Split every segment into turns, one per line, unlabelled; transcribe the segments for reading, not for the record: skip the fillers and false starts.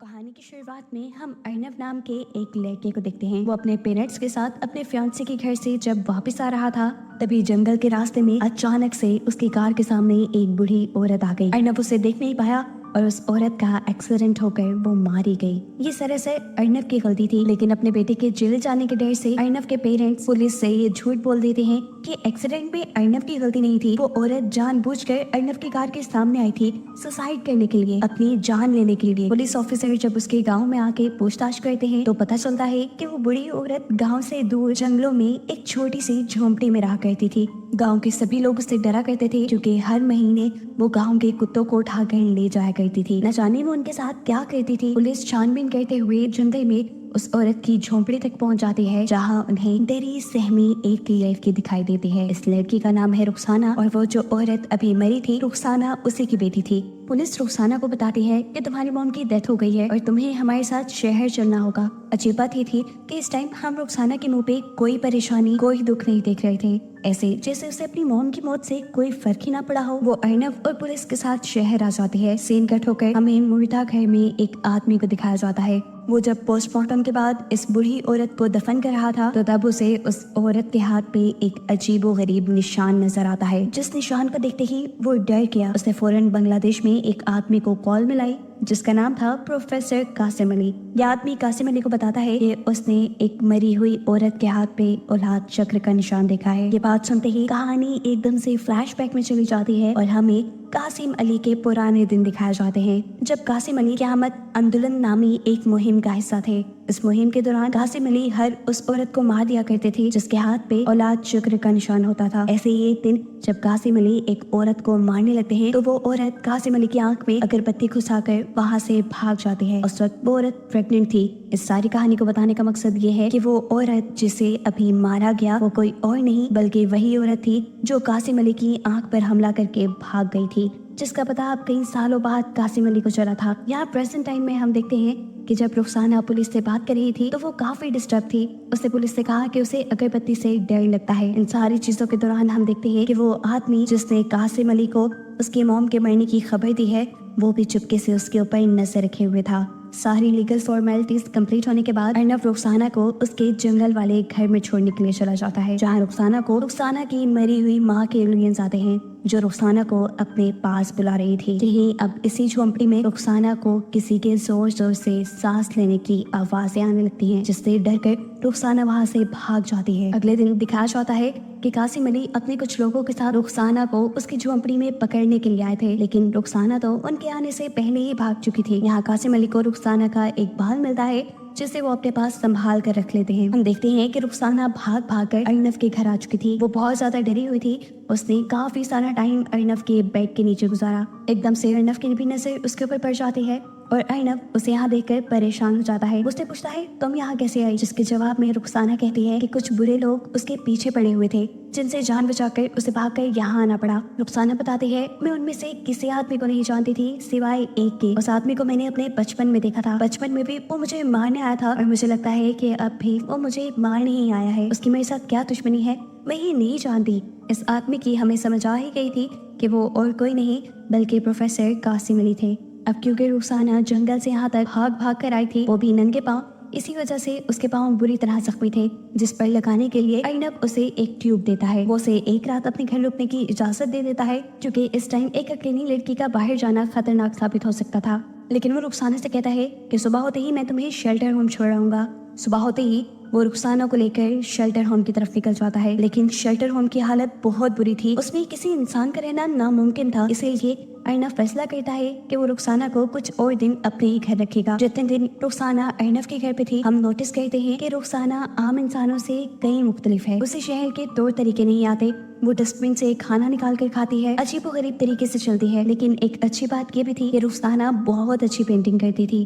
कहानी की शुरुआत में हम अर्नव नाम के एक लड़के को देखते हैं। वो अपने पेरेंट्स के साथ अपने फियांसे के घर से जब वापस आ रहा था, तभी जंगल के रास्ते में अचानक से उसकी कार के सामने एक बूढ़ी औरत आ गई। अर्नव उसे देख नहीं पाया और उस औरत का एक्सीडेंट होकर वो मारी गई। ये सरासर अर्नव की गलती थी, लेकिन अपने बेटे के जेल जाने के डर से अर्नव के पेरेंट्स पुलिस से ये झूठ बोल देते हैं कि एक्सीडेंट में अर्नव की गलती नहीं थी। वो औरत जानबूझकर अर्नव की कार के सामने आई थी सुसाइड करने के लिए, अपनी जान लेने के लिए। पुलिस ऑफिसर जब उसके गांव में आके पूछताछ करते हैं तो पता चलता है कि वो बुढ़ी औरत गांव से दूर जंगलों में एक छोटी सी झोंपड़ी में रहा करती थी। गांव के सभी लोग उससे डरा करते थे क्योंकि हर महीने वो गांव के कुत्तों को उठाकर ले जाया करती थी। न जाने वो उनके साथ क्या करती थी। पुलिस छानबीन करते हुए जंगल में उस औरत की झोंपड़ी तक पहुंच जाती है, जहां उन्हें डरी सहमी एक लड़की दिखाई देती है। इस लड़की का नाम है रुखसाना और वो जो औरत अभी मरी थी, रुखसाना उसी की बेटी थी। पुलिस रुखसाना को बताती है कि तुम्हारी मॉम की डेथ हो गई है और तुम्हें हमारे साथ शहर चलना होगा। अजीब बात ये थी कि इस टाइम हम रुखसाना के मुंह पे कोई परेशानी, कोई दुख नहीं देख रहे थे, ऐसे जैसे उसे अपनी मॉम की मौत से कोई फर्क ही ना पड़ा हो। वो अर्नव और पुलिस के साथ शहर आ जाती है। सीन कट होकर हमें मुर्दा घर में एक आदमी को दिखाया जाता है। वो जब पोस्टमार्टम के बाद इस बूढ़ी औरत को दफन कर रहा था तो तब उसे उस औरत के हाथ पे एक अजीबोगरीब निशान नजर आता है। जिस निशान को देखते ही वो डर गया। उसने फौरन बांग्लादेश में एक आदमी को कॉल मिलाई जिसका नाम था प्रोफेसर कासिम अली। यह आदमी कासिम अली को बताता है कि उसने एक मरी हुई औरत के हाथ पे औलाद चक्र का निशान देखा है। ये बात सुनते ही कहानी एकदम से फ्लैशबैक में चली जाती है और हमें कासिम अली के पुराने दिन दिखाए जाते हैं जब कासिम अली क़यामत आंदोलन नामी एक मुहिम का हिस्सा थे। इस मुहिम के दौरान कासिम अली हर उस औरत को मार दिया करते थे जिसके हाथ पे औलाद चक्र का निशान होता था। ऐसे ही एक दिन जब कासिम अली एक औरत को मारने लगते हैं तो वो औरत कासिम अली की आंख में अगरबत्ती घुसाकर वहाँ से भाग जाती है। उस वक्त वो औरत प्रेग्नेंट थी। इस सारी कहानी को बताने का मकसद ये है कि वो औरत जिसे अभी मारा गया वो कोई और नहीं बल्कि वही औरत थी जो कासिम अली की आंख पर हमला करके भाग गई थी, जिसका पता अब कई सालों बाद कासिम अली को चला था। यहाँ प्रेजेंट टाइम में हम देखते हैं कि जब रुखसाना पुलिस से बात कर रही थी तो वो काफी डिस्टर्ब थी। उसने पुलिस से कहा कि उसे अगरबत्ती से डर लगता है। इन सारी चीजों के दौरान हम देखते हैं कि वो आदमी जिसने कासिम अली को उसकी मॉम के मरने की खबर दी है वो भी चुपके से उसके ऊपर नजर रखे हुए था। सारी लीगल फॉर्मेलिटीज कंप्लीट होने के बाद अर्नव रुखसाना को उसके जंगल वाले घर में छोड़ने के लिए चला जाता है, जहाँ रुखसाना को रुखसाना की मरी हुई माँ के एलियंस आते हैं जो रुखसाना को अपने पास बुला रही थी। यही अब इसी झोंपड़ी में रुखसाना को किसी के जोर जोर से सांस लेने की आवाजें आने लगती हैं, जिससे डर कर रुखसाना वहाँ से भाग जाती है। अगले दिन दिखाया जाता है कि कासिम अली अपने कुछ लोगों के साथ रुखसाना को उसकी झोंपड़ी में पकड़ने के लिए आए थे, लेकिन रुखसाना तो उनके आने से पहले ही भाग चुकी थी। यहाँ कासिम अली को रुखसाना का एक बाल मिलता है जिसे वो अपने पास संभाल कर रख लेते हैं। हम देखते हैं कि रुखसाना भाग भाग कर अर्नव के घर आ चुकी थी। वो बहुत ज्यादा डरी हुई थी। उसने काफी सारा टाइम अर्नव के बेड के नीचे गुजारा। एकदम से अर्नव की भी नजर उसके ऊपर पड़ जाती है और अर्नव उसे यहाँ देखकर परेशान हो जाता है। उससे पूछता है तुम यहाँ कैसे आई, जिसके जवाब में रुखसाना कहती है कि कुछ बुरे लोग उसके पीछे पड़े हुए थे जिनसे जान बचाकर उसे भागकर यहाँ आना पड़ा। रुखसाना बताती है मैं उनमें से किसी आदमी को नहीं जानती थी सिवाय एक के। उस आदमी को मैंने अपने बचपन में देखा था। बचपन में भी वो मुझे मारने आया था और मुझे लगता है कि अब भी वो मुझे मारने ही आया है। उसकी मेरे साथ क्या दुश्मनी है मैं ही नहीं जानती। इस आदमी की हमें समझ आ ही गई थी कि वो और कोई नहीं बल्कि प्रोफेसर कासिम अली थे। अब क्योंकि रुखसाना जंगल से यहाँ तक भाग भाग कर आई थी, वो भी नंगे पांव, इसी वजह से उसके पांव बुरी तरह जख्मी थे, जिस पर लगाने के लिए अर्नव उसे एक ट्यूब देता है। वो उसे एक रात अपने घर रुकने की इजाजत दे देता है क्योंकि इस टाइम एक अकेली लड़की का बाहर जाना खतरनाक साबित हो सकता था। लेकिन वो रुखसाना से कहता है कि सुबह होते ही मैं तुम्हें शेल्टर होम छोड़ाऊंगा। सुबह होते ही वो रुखसाना को लेकर शेल्टर होम की तरफ निकल जाता है, लेकिन शेल्टर होम की हालत बहुत बुरी थी। उसमें किसी इंसान का रहना नामुमकिन था। इसीलिए अर्नव फैसला करता है कि वो रुखसाना को कुछ और दिन अपने ही घर रखेगा। जितने दिन रुखसाना अर्नव के घर पे थी, हम नोटिस करते हैं कि रुखसाना आम इंसानों से कई मुख्तलिफ है। उसे शहर के तौर तरीके नहीं आते। वो डस्टबिन से खाना निकाल कर खाती है, अजीबोगरीब तरीके से चलती है। लेकिन एक अच्छी बात ये भी थी कि रुखसाना बहुत अच्छी पेंटिंग करती थी।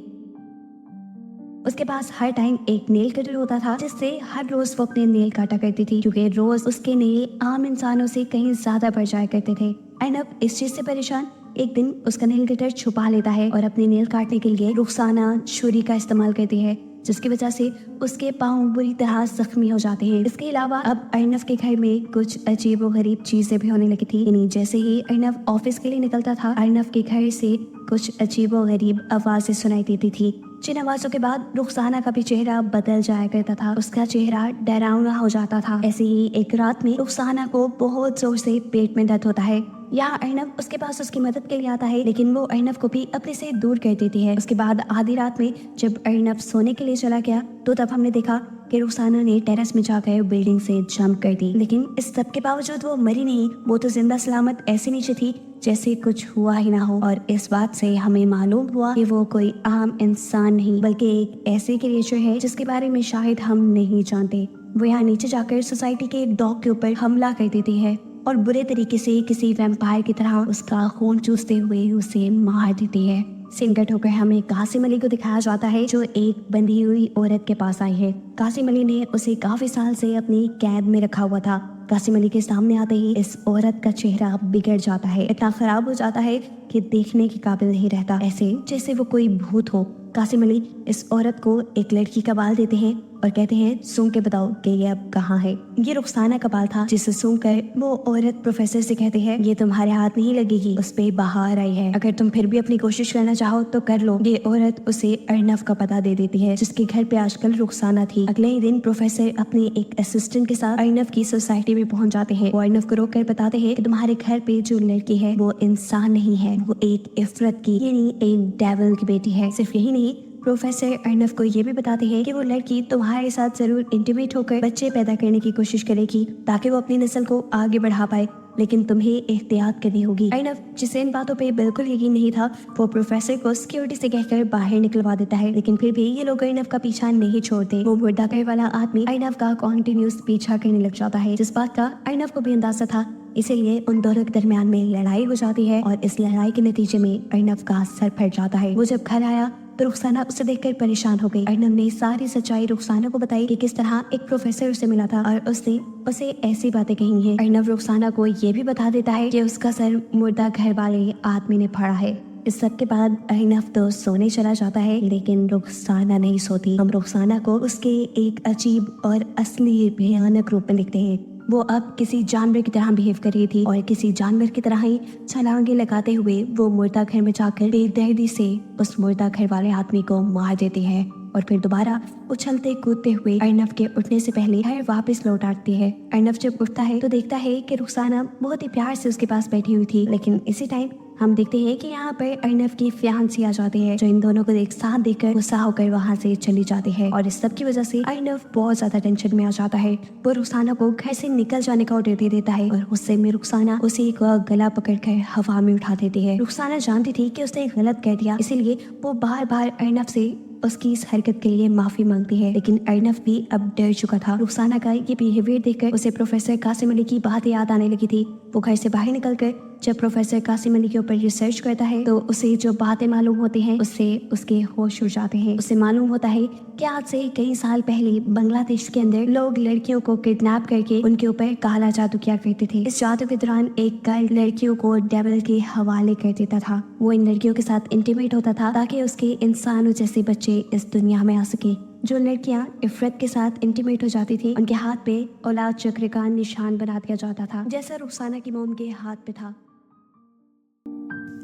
उसके पास हर टाइम एक नेल कटर होता था जिससे हर रोज वो अपने नेल काटा करती थी क्योंकि रोज उसके नेल आम इंसानों से कहीं ज्यादा बढ़ जाया करते थे। अर्नव इस चीज से परेशान एक दिन उसका नेल कटर छुपा लेता है और अपने नेल काटने के लिए रुखसाना छुरी का इस्तेमाल करती है, جس کی وجہ سے اس کے پاؤں بری طرح زخمی ہو جاتے ہیں۔ اس کے علاوہ اب ارنب کے گھر میں کچھ عجیب و غریب چیزیں بھی ہونے لگی تھی، یعنی جیسے ہی ارنب آفس کے لیے نکلتا تھا، ارنب کے گھر سے کچھ عجیب و غریب آوازیں سنائی دیتی تھی، جن آوازوں کے بعد رخسانہ کا بھی چہرہ بدل جایا کرتا تھا، اس کا چہرہ ڈراؤنا ہو جاتا تھا۔ ایسے ہی ایک رات میں رخسانہ کو بہت زور سے پیٹ میں درد ہوتا ہے، یہاں ارنب اس کے پاس اس کی مدد کے لیے آتا ہے، لیکن وہ ارنب کو بھی اپنے سے دور کر دیتی ہے۔ اس کے بعد آدھی رات میں جب ارنب سونے کے لیے چلا گیا تو تب ہم نے دیکھا کہ رخسانہ نے ٹیرس میں جا کر بلڈنگ سے جمپ کر دی، لیکن اس سب کے باوجود وہ مری نہیں، وہ تو زندہ سلامت ایسے نیچے تھی جیسے کچھ ہوا ہی نہ ہو۔ اور اس بات سے ہمیں معلوم ہوا کہ وہ کوئی عام انسان نہیں بلکہ ایک ایسے کریچر ہے جس کے بارے میں شاید ہم نہیں جانتے۔ وہ یہاں نیچے جا کر سوسائٹی کے ڈاگ کے اوپر حملہ کر دیتی ہے اور برے طریقے سے کسی ویمپائر کی طرح اس کا خون چوستے ہوئے اسے مار دیتی ہے۔ سین کٹ ہو کر ہمیں قاسم علی کو دکھایا جاتا ہے جو ایک بندھی ہوئی عورت کے پاس آئی ہے۔ قاسم علی نے اسے کافی سال سے اپنی قید میں رکھا ہوا تھا۔ قاسم علی کے سامنے آتے ہی اس عورت کا چہرہ بگڑ جاتا ہے، اتنا خراب ہو جاتا ہے کہ دیکھنے کے قابل نہیں رہتا، ایسے جیسے وہ کوئی بھوت ہو۔ قاسم علی اس عورت کو ایک لڑکی کا بال دیتے ہیں اور کہتے ہیں سونگ کے بتاؤ کہ یہ اب کہاں ہے۔ یہ رخسانہ کا بال تھا جسے سونگ کر وہ عورت پروفیسر سے کہتے ہیں یہ تمہارے ہاتھ نہیں لگے گی، اس پہ باہر آئی ہے، اگر تم پھر بھی اپنی کوشش کرنا چاہو تو کر لو۔ یہ عورت اسے ارنب کا پتہ دے دیتی ہے جس کے گھر پہ آج کل رخسانہ تھی۔ اگلے ہی دن پروفیسر اپنے ایک اسسٹنٹ کے ساتھ ارنب کی سوسائٹی میں پہنچ جاتے ہیں۔ وہ ارنب کو روک کر بتاتے ہیں کہ تمہارے گھر پہ جو لڑکی ہے وہ انسان نہیں ہے، وہ ایک عفرت کی یعنی ایک ڈیول کی بیٹی ہے۔ صرف یہی نہیں، پروفیسر ارنب کو یہ بھی بتاتے ہیں کہ وہ لڑکی تمہارے ساتھ ضرور انٹیمیٹ ہو کر بچے پیدا کرنے کی کوشش کرے گی تاکہ وہ اپنی نسل کو آگے بڑھا پائے، لیکن تمہیں احتیاط کرنی ہوگی۔ ارنب جسے ان باتوں پہ بالکل یقین نہیں تھا وہ پروفیسر کو سیکیورٹی سے کہہ کر باہر نکلوا دیتا ہے، لیکن پھر بھی یہ لوگ ارنب کا پیچھا نہیں چھوڑتے۔ وہ مردہ گھر والا آدمی ارنب کا کنٹینیوس پیچھا کرنے لگ جاتا ہے، جس بات کا ارنب کو بھی اندازہ تھا، اسی لیے ان دونوں کے درمیان میں لڑائی ہو جاتی ہے اور اس لڑائی کے نتیجے میں ارنب کا سر پھٹ جاتا ہے۔ وہ جب گھر آیا تو رخسانہ اسے دیکھ کر پریشان ہو گئی۔ ارنب نے ساری سچائی رخسانہ کو بتائی کہ کس طرح ایک پروفیسر اسے ملا تھا اور اس نے اسے ایسی باتیں کہی ہیں۔ ارنب رخسانہ کو یہ بھی بتا دیتا ہے کہ اس کا سر مردہ گھر والے آدمی نے پھاڑا ہے۔ اس سب کے بعد ارنب تو سونے چلا جاتا ہے لیکن رخسانہ نہیں سوتی۔ ہم رخسانہ کو اس کے ایک عجیب اور اصلی بھیانک روپ میں دیکھتے ہیں۔ وہ اب کسی جانور کی طرح بہیو کر رہی تھی اور کسی جانور کی طرح ہی چھلانگیں لگاتے ہوئے وہ مردہ گھر میں جا کر بے دردی سے اس مردہ گھر والے آدمی کو مار دیتی ہے اور پھر دوبارہ اچھلتے کودتے ہوئے ارنب کے اٹھنے سے پہلے گھر واپس لوٹ آتی ہے۔ ارنب جب اٹھتا ہے تو دیکھتا ہے کہ رخسانہ بہت ہی پیار سے اس کے پاس بیٹھی ہوئی تھی، لیکن اسی ٹائم ہم دیکھتے ہیں کہ یہاں پر ارنب کی فیانسی آ جاتی ہے جو ان دونوں کو ایک ساتھ دیکھ کر غصہ ہو کر وہاں سے چلی جاتی ہے، اور اس سب کی وجہ سے ارنب بہت زیادہ ٹینشن میں آ جاتا ہے۔ وہ رخسانہ کو گھر سے نکل جانے کا آرڈر دے دیتا ہے اور غصے میں رخسانہ اسی کو گلا پکڑ کر ہوا میں اٹھا دیتی ہے۔ رخسانہ جانتی تھی کہ اس نے غلط کہہ دیا، اسی لیے وہ بار بار ارنب سے اس کی اس حرکت کے لیے معافی مانگتی ہے، لیکن ارنب بھی اب ڈر چکا تھا۔ رخسانہ کا یہ بیہیویئر دیکھ کر اسے پروفیسر قاسم علی کی باتیں یاد آنے لگی تھی۔ وہ گھر سے باہر نکل کر جب پروفیسر قاسم علی کے اوپر ریسرچ کرتا ہے تو اسے جو باتیں معلوم ہوتی ہیں اس سے اس کے ہوش اڑ جاتے ہیں۔ اسے معلوم ہوتا ہے کہ آج سے کئی سال پہلے بنگلہ دیش کے اندر لوگ لڑکیوں کو کڈنیپ کر کے ان کے اوپر کالا جادو کیا کرتے تھے۔ اس جادو کے دوران ایک کلٹ لڑکیوں کو ڈیول کے حوالے کر دیتا تھا۔ وہ ان لڑکیوں کے ساتھ انٹیمیٹ ہوتا تھا تاکہ اس کے انسانوں جیسے بچے اس دنیا میں آ سکے۔ جو لڑکیاں عفرت کے ساتھ انٹیمیٹ ہو جاتی تھی ان کے ہاتھ پہ اولاد چکر کا نشان بنا دیا جاتا تھا، جیسا رخسانہ کی موم کے ہاتھ پہ تھا۔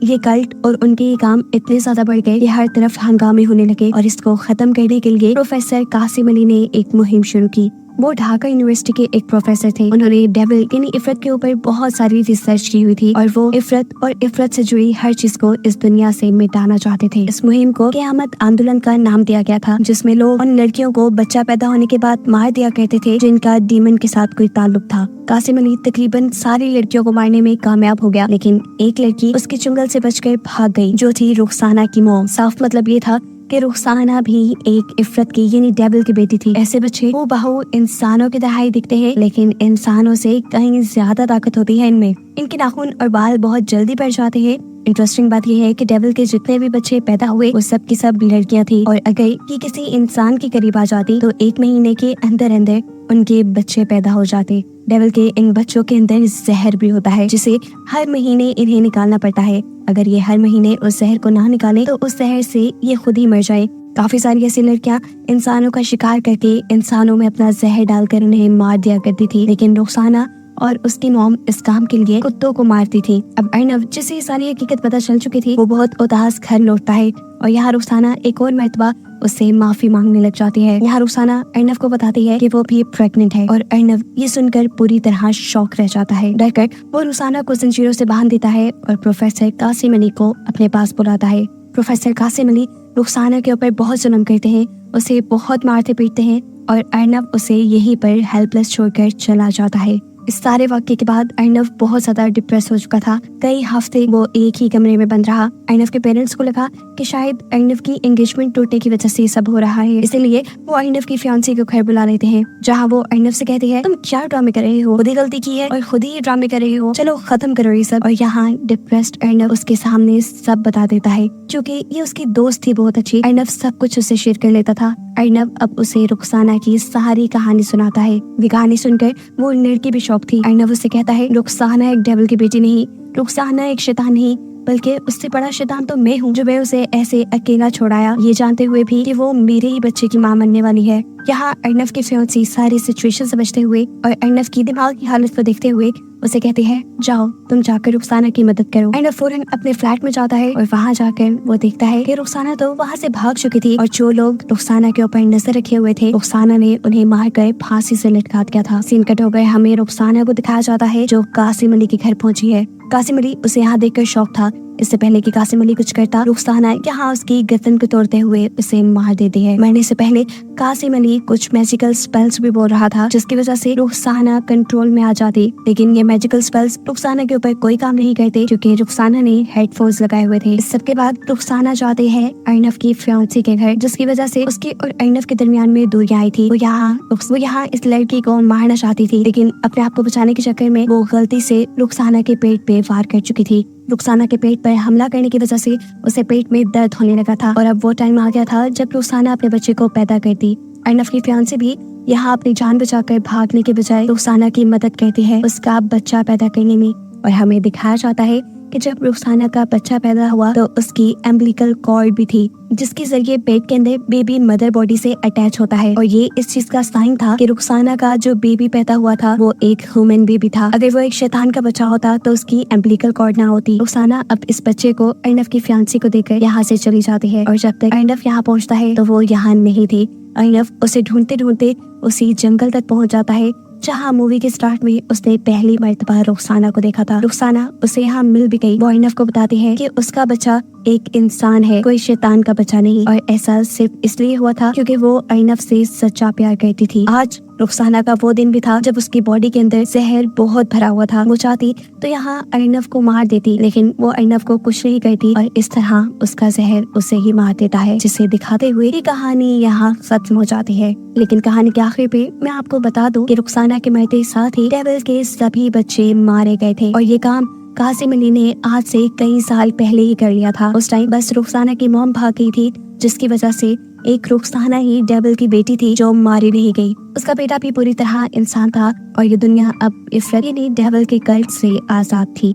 یہ کلٹ اور ان کے یہ کام اتنے زیادہ بڑھ گئے کہ ہر طرف ہنگامے ہونے لگے اور اس کو ختم کرنے کے لیے پروفیسر قاسم علی نے ایک مہم شروع کی۔ وہ ڈھاکہ یونیورسٹی کے ایک پروفیسر تھے، انہوں نے ڈیول یعنی عفرت کے اوپر بہت ساری ریسرچ کی ہوئی تھی اور وہ عفرت اور عفرت سے جڑی ہر چیز کو اس دنیا سے مٹانا چاہتے تھے۔ اس مہم کو قیامت آندولن کا نام دیا گیا تھا، جس میں لوگ ان لڑکیوں کو بچہ پیدا ہونے کے بعد مار دیا کرتے تھے جن کا ڈیمن کے ساتھ کوئی تعلق تھا۔ قاسم علی تقریباً ساری لڑکیوں کو مارنے میں کامیاب ہو گیا، لیکن ایک لڑکی اس کے چنگل سے بچ کر بھاگ گئی جو تھی رخسانہ کی موم۔ صاف مطلب یہ تھا کہ رخسانہ بھی ایک عفرت کی یعنی ڈیول کی بیٹی تھی۔ ایسے بچے وہ بہو انسانوں کے دہائی دکھتے ہیں لیکن انسانوں سے کہیں زیادہ طاقت ہوتی ہے ان میں۔ ان کے ناخن اور بال بہت جلدی بڑھ جاتے ہیں۔ انٹرسٹنگ بات یہ ہے کہ ڈیول کے جتنے بھی بچے پیدا ہوئے وہ سب کی سب لڑکیاں تھیں، اور اگر یہ کسی انسان کے قریب آ جاتی تو 1 مہینے کے اندر اندر ان کے بچے پیدا ہو جاتے۔ ڈیول کے ان بچوں کے اندر زہر بھی ہوتا ہے جسے ہر مہینے انہیں نکالنا پڑتا ہے۔ اگر یہ ہر مہینے اس زہر کو نہ نکالیں تو اس زہر سے یہ خود ہی مر جائیں۔ काफी सारी ऐसी लड़कियां इंसानों का शिकार करके इंसानों में अपना जहर डालकर उन्हें मार दिया करती थी, लेकिन रुखसाना और उसकी मॉम इस काम के लिए कुत्तों को मारती थी। अब अर्नव, जिसे सारी हकीकत पता चल चुकी थी, वो बहुत उदास घर लौटता है और यहाँ रुखसाना एक और मर्तबा उससे माफी मांगने लग जाती है। यहाँ रुखसाना अर्नव को बताती है कि वो भी प्रेग्नेंट है और अर्नव ये सुनकर पूरी तरह शॉक रह जाता है। डरकर वो रुखसाना को जंजीरों से बांध देता है और प्रोफेसर कासिम अली को अपने पास बुलाता है। प्रोफेसर कासिम अली रुखसाना के ऊपर बहुत जुल्म करते हैं, उसे बहुत मारते पीटते हैं और अर्नव उसे यहीं पर हेल्पलेस छोड़कर चला जाता है। इस सारे वाक्य के बाद अर्नव बहुत ज्यादा डिप्रेस हो चुका था। कई हफ्ते वो एक ही कमरे में बंद रहा। अर्नव के पेरेंट्स को लगा कि शायद अर्नव की एंगेजमेंट टूटने की वजह से सब हो रहा है, इसीलिए वो अर्नव की फियांसी को घर बुला लेते हैं, जहाँ वो अर्नव से कहती है, तुम क्या ड्रामे कर रहे हो, खुद ही गलती की है और खुद ही ड्रामे कर रहे हो, चलो खत्म करो ये सब। और यहाँ डिप्रेस्ड अर्नव उसके सामने सब बता देता है। क्योंकि ये उसकी दोस्त थी बहुत अच्छी, अर्नव सब कुछ उससे शेयर कर लेता था। अर्नव अब उसे रुखसाना की सारी कहानी सुनाता है। ये कहानी सुनकर वो लड़की भी शॉक थी। अर्नव उससे कहता है, रुखसाना एक डेविल की बेटी नहीं, रुखसाना एक शैतान नहीं, बल्कि उससे बड़ा शैतान तो मैं हूँ, जो मैं उसे ऐसे अकेला छोड़ाया, ये जानते हुए भी कि वो मेरे ही बच्चे की मां बनने वाली है। यहाँ अर्नव की फियांसी सारी सिचुएशन समझते हुए और अर्नव की दिमाग की हालत को देखते हुए उसे कहती है, जाओ तुम जाकर रुखसाना की मदद करो। अर्नव फौरन अपने फ्लैट में जाता है और वहाँ जाकर वो देखता है कि रुखसाना तो वहाँ से भाग चुकी थी और जो लोग रुखसाना के ऊपर नजर रखे हुए थे, रुखसाना ने उन्हें मारकर फांसी से लटका दिया था। सीन कट हो गए, हमें रुखसाना को दिखाया जाता है जो कासिम अली के घर पहुंची है। कासिम अली उसे यहाँ देखकर शॉक था। इससे पहले कि कासिम अली कुछ करता, रुखसाना यहाँ उसकी गर्दन को तोड़ते हुए उसे मार देती है। मरने से पहले कासिम अली कुछ मैजिकल स्पेल्स भी बोल रहा था, जिसकी वजह से रुखसाना कंट्रोल में आ जाती, लेकिन ये मैजिकल स्पेल्स रुखसाना के ऊपर कोई काम नहीं करते क्योंकि रुखसाना ने हेडफोन्स लगाए हुए थे। इस सब के बाद रुखसाना जाते हैं अर्नव की फियांसी के घर, जिसकी वजह से उसके और अर्नव के दरमियान में दूरियां आई थी। वो यहाँ इस लड़की को मारना चाहती थी, लेकिन अपने आप को बचाने के चक्कर में वो गलती से रुखसाना के पेट पे वार कर चुकी थी। रुखसाना के पेट पर हमला करने की वजह से उसे पेट में दर्द होने लगा था और अब वो टाइम आ गया था जब रुखसाना अपने बच्चे को पैदा करती। अर्नव की फियांसी भी यहाँ अपनी जान बचाकर भागने के बजाय रुखसाना की मदद करती है उसका बच्चा पैदा करने में। और हमें दिखाया जाता है कि जब रुखसाना का बच्चा पैदा हुआ तो उसकी एम्बिलिकल कॉर्ड भी थी, जिसके जरिए पेट के अंदर बेबी मदर बॉडी से अटैच होता है। और ये इस चीज का साइन था कि रुखसाना का जो बेबी पैदा हुआ था वो एक ह्यूमन बेबी था। अगर वो एक शैतान का बच्चा होता तो उसकी एम्बिलिकल कॉर्ड ना होती। रुखसाना अब इस बच्चे को अर्नव की फियांसी को देकर यहाँ से चली जाती है और जब तक अर्नव यहाँ पहुँचता है तो वो यहाँ नहीं थी। अर्नव उसे ढूंढते ढूंढते उसी जंगल तक पहुँच जाता है जहाँ मूवी के स्टार्ट में उसने पहली मर्तबा रुखसाना को देखा था। रुखसाना उसे यहाँ मिल भी गई। वो अर्नव को बताती है कि उसका बच्चा एक इंसान है, कोई शैतान का बच्चा नहीं, और ऐसा सिर्फ इसलिए हुआ था क्योंकि वो अर्नव से सच्चा प्यार करती थी। आज रुखसाना का वो दिन भी था जब उसकी बॉडी के अंदर जहर बहुत भरा हुआ था। वो चाहती तो यहाँ अर्नव को मार देती, लेकिन वो अर्नव को कुछ नहीं करती और इस तरह उसका जहर उसे ही मार देता है, जिसे दिखाते हुए ये कहानी यहाँ खत्म हो जाती है। लेकिन कहानी के आखिर पे मैं आपको बता दूं कि रुखसाना के मरते साथ ही डेविल के सभी बच्चे मारे गए थे और ये काम कासिम अली ने आज से कई साल पहले ही कर लिया था। उस टाइम बस रुखसाना की मॉम भाग गई थी, जिसकी वजह से एक रुखसाना ही डेविल की बेटी थी जो मारी नहीं गई। उसका बेटा भी पूरी तरह इंसान था और ये दुनिया अब इफरत यानी डेविल के कर्ज से आजाद थी।